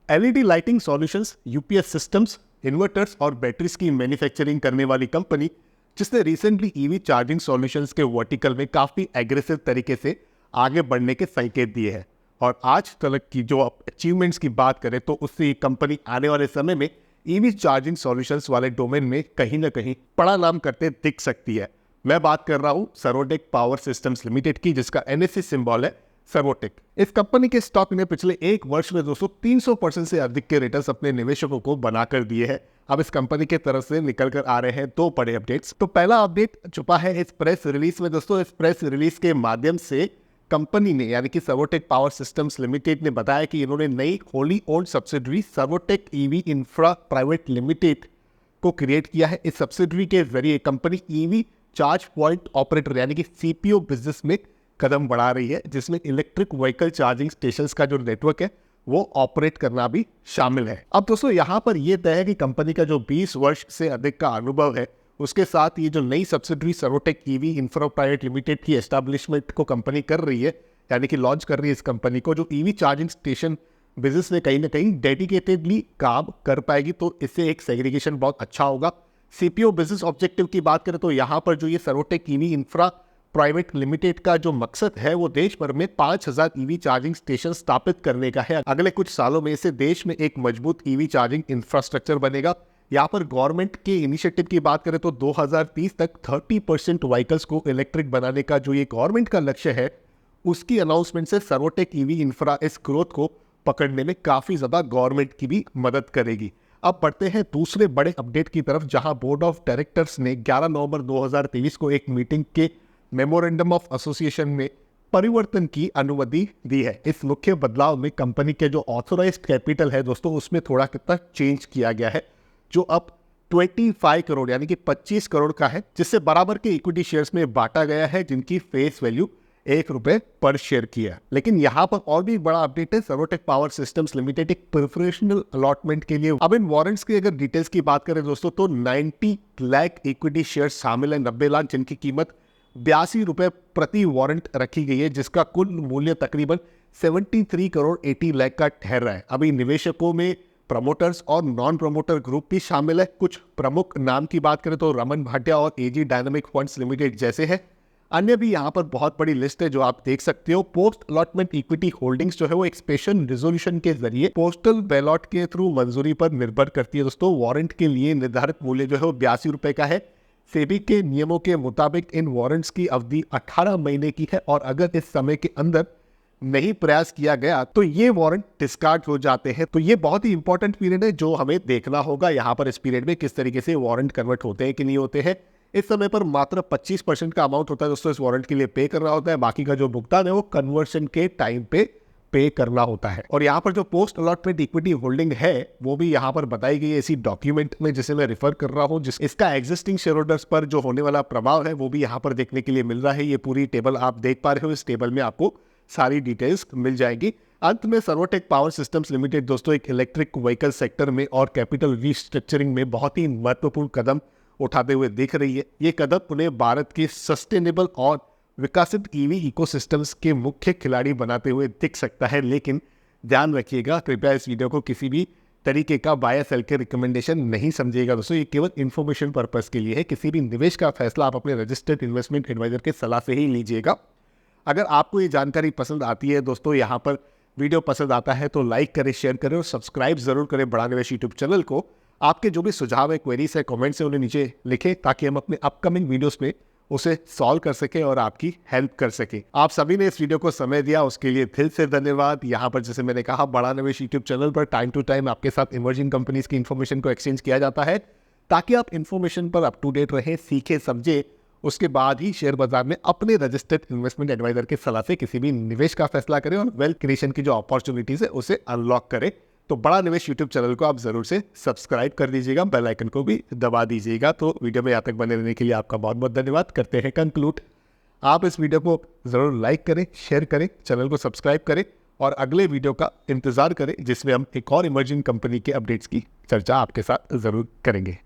LED lighting solutions, UPS systems, inverters और batteries की manufacturing करने वाली कंपनी जिसने रिसेंटली ईवी चार्जिंग सॉल्यूशंस के वर्टिकल में काफ़ी एग्रेसिव तरीके से आगे बढ़ने के संकेत दिए हैं। और आज तक की जो अचीवमेंट्स की बात करें तो उससे ये कंपनी आने वाले समय में ईवी चार्जिंग सॉल्यूशंस वाले डोमेन में कहीं ना कहीं बड़ा नाम करते दिख सकती है। मैं बात कर रहा हूं सर्वोटेक पावर सिस्टम्स लिमिटेड की, जिसका एनएससी सिंबल है सर्वोटेक। इस कंपनी के स्टॉक ने पिछले एक वर्ष में दोस्तों 300% से अधिक के रिटर्न्स अपने निवेशकों को बनाकर दिए हैं। अब इस कंपनी के तरफ से निकल कर आ रहे हैं दो बड़े अपडेट्स। तो पहला अपडेट छुपा है इस प्रेस रिलीज में दोस्तों। इस प्रेस रिलीज के माध्यम से कंपनी ने यानी कि सर्वोटेक पावर सिस्टम्स लिमिटेड ने बताया कि इन्होंने नई wholly owned subsidiary Servotech EV infra private limited को क्रिएट किया है। इस सब्सिडरी के जरिए company EV charge point operator यानी कि सीपीओ बिजनेस में कदम बढ़ा रही है, जिसमें इलेक्ट्रिक व्हीकल चार्जिंग स्टेशंस का जो नेटवर्क है वो ऑपरेट करना भी शामिल है। अब दोस्तों यहाँ पर यह तय है कि कंपनी का जो 20 वर्ष से अधिक का अनुभव है उसके साथ ये जो नई subsidiary Servotech EV infra private limited की एस्टैब्लिशमेंट को कंपनी कर रही है, यानी कि लॉन्च कर रही है इस कंपनी को, जो ईवी चार्जिंग स्टेशन बिजनेस में कहीं ना कहीं डेडिकेटेडली काम कर पाएगी। तो इससे एक सेग्रीगेशन बहुत अच्छा होगा। सीपीओ बिजनेस ऑब्जेक्टिव की बात करें तो यहाँ पर जो ये Servotech EV infra private limited का जो मकसद है वो देश भर में 5000 ईवी चार्जिंग स्टेशन स्थापित करने का है। अगले कुछ सालों में इसे देश में एक मजबूत ईवी चार्जिंग इंफ्रास्ट्रक्चर बनेगा। यहाँ पर गवर्नमेंट के इनिशिएटिव की बात करें तो 2030 तक 30% व्हीकल्स को इलेक्ट्रिक बनाने का जो ये गवर्नमेंट का लक्ष्य है, उसकी अनाउंसमेंट से सर्वोटेक ईवी इंफ्रा इस ग्रोथ को पकड़ने में काफ़ी ज़्यादा गवर्नमेंट की भी मदद करेगी। अब बढ़ते हैं दूसरे बड़े अपडेट की तरफ, जहां बोर्ड ऑफ डायरेक्टर्स ने 11 नवंबर 2023 को एक मीटिंग के मेमोरेंडम ऑफ एसोसिएशन में परिवर्तन की अनुमति दी है। इस मुख्य बदलाव में कंपनी के जो ऑथोराइज्ड कैपिटल है दोस्तों उसमें थोड़ा कितना चेंज किया गया है, जो अब 25 करोड़ यानी कि 25 करोड़ का है, जिससे बराबर के इक्विटी शेयर्स में बांटा गया है, जिनकी फेस वैल्यू ₹1 पर शेयर की है। लेकिन यहाँ पर और भी बड़ा अपडेट है। सर्वोटेक पावर सिस्टम्स लिमिटेड एक प्रेफरेंशियल अलॉटमेंट के लिए अब इन वारंट्स की अगर डिटेल्स की बात करें दोस्तों तो 90 लाख इक्विटी शेयर शामिल है, 90 लाख, जिनकी कीमत ₹82 प्रति वारंट रखी गई है, जिसका कुल मूल्य तकरीबन 73 करोड़ 80 लाख का ठहर रहा है। अभी निवेशकों में प्रमोटर्स और नॉन प्रमोटर ग्रुप भी शामिल है। कुछ प्रमुख नाम की बात करें तो रमन भाटिया और एजी डायनामिक फंड्स लिमिटेड जैसे हैं। अन्य भी यहाँ पर बहुत बड़ी लिस्ट है जो आप देख सकते हो। पोस्ट अलॉटमेंट इक्विटी होल्डिंग्स जो है वो एक स्पेशल रिजोल्यूशन के जरिए पोस्टल बैलॉट के थ्रू मंजूरी पर निर्भर करती है दोस्तों। वारंट के लिए निर्धारित मूल्य जो है वो ₹82 का है। सेबी के नियमों के मुताबिक इन वारंट्स की अवधि 18 महीने की है और अगर इस समय के अंदर नहीं प्रयास किया गया तो ये वारंट डिस्कार्ड हो जाते हैं। तो ये बहुत ही इंपॉर्टेंट पीरियड है जो हमें देखना होगा यहाँ पर इस पीरियड में किस तरीके से वारंट कन्वर्ट होते हैं कि नहीं होते हैं। इस समय पर मात्र 25% का अमाउंट होता है दोस्तों इस वारंट के लिए पे करना होता है, बाकी का जो भुगतान है वो कन्वर्शन के टाइम पे करना होता है। और यहाँ पर जो पोस्ट अलॉटमेंट इक्विटी होल्डिंग है वो भी यहाँ पर बताई गई है इसी डॉक्यूमेंट में जिसे मैं रिफर कर रहा हूँ, जिस इसका एग्जिस्टिंग शेयर होल्डर्स पर जो होने वाला प्रभाव है वो भी यहाँ पर देखने के लिए मिल रहा है। ये पूरी टेबल आप देख पा रहे हो, इस टेबल में आपको सारी डिटेल्स मिल जाएगी। अंत में सर्वोटेक पावर सिस्टम्स लिमिटेड दोस्तों एक इलेक्ट्रिक व्हीकल सेक्टर में और कैपिटल रीस्ट्रक्चरिंग में बहुत ही महत्वपूर्ण कदम उठाते हुए दिख रही है। ये कदम उन्हें भारत के सस्टेनेबल और विकसित ईवी इकोसिस्टम्स के मुख्य खिलाड़ी बनाते हुए दिख सकता है। लेकिन ध्यान रखिएगा, कृपया इस वीडियो को किसी भी तरीके का बाय सेल के रिकमेंडेशन नहीं समझिएगा दोस्तों। ये केवल इन्फॉर्मेशन पर्पस के लिए है। किसी भी निवेश का फैसला आप अपने रजिस्टर्ड इन्वेस्टमेंट एडवाइजर के सलाह से ही लीजिएगा। अगर आपको ये जानकारी पसंद आती है दोस्तों, यहाँ पर वीडियो पसंद आता है तो लाइक करें, शेयर करें और सब्सक्राइब जरूर करें बड़ा निवेश यूट्यूब चैनल को। आपके जो भी सुझाव है, क्वेरीज है, कमेंट्स है, उन्हें नीचे लिखें ताकि हम अपने अपकमिंग वीडियोस में उसे सॉल्व कर सकें और आपकी हेल्प कर सकें। आप सभी ने इस वीडियो को समय दिया उसके लिए दिल से धन्यवाद। यहाँ पर जैसे मैंने कहा बड़ा निवेश यूट्यूब चैनल पर टाइम टू टाइम आपके साथ इमर्जिंग कंपनीज की इन्फॉर्मेशन को एक्सचेंज किया जाता है ताकि आप इन्फॉर्मेशन पर अप टू डेट रहें, सीखे, समझे, उसके बाद ही शेयर बाजार में अपने रजिस्टर्ड इन्वेस्टमेंट एडवाइजर के सलाह से किसी भी निवेश का फैसला करें और वेल्थ क्रिएशन की जो अपॉर्चुनिटीज है उसे अनलॉक करें। तो बड़ा निवेश यूट्यूब चैनल को आप जरूर से सब्सक्राइब कर दीजिएगा, बेल आइकन को भी दबा दीजिएगा। तो वीडियो में यहाँ तक बने रहने के लिए आपका बहुत बहुत धन्यवाद। करते हैं कंक्लूड। आप इस वीडियो को जरूर लाइक करें, शेयर करें, चैनल को सब्सक्राइब करें और अगले वीडियो का इंतजार करें जिसमें हम एक और इमर्जिंग कंपनी के अपडेट्स की चर्चा आपके साथ जरूर करेंगे।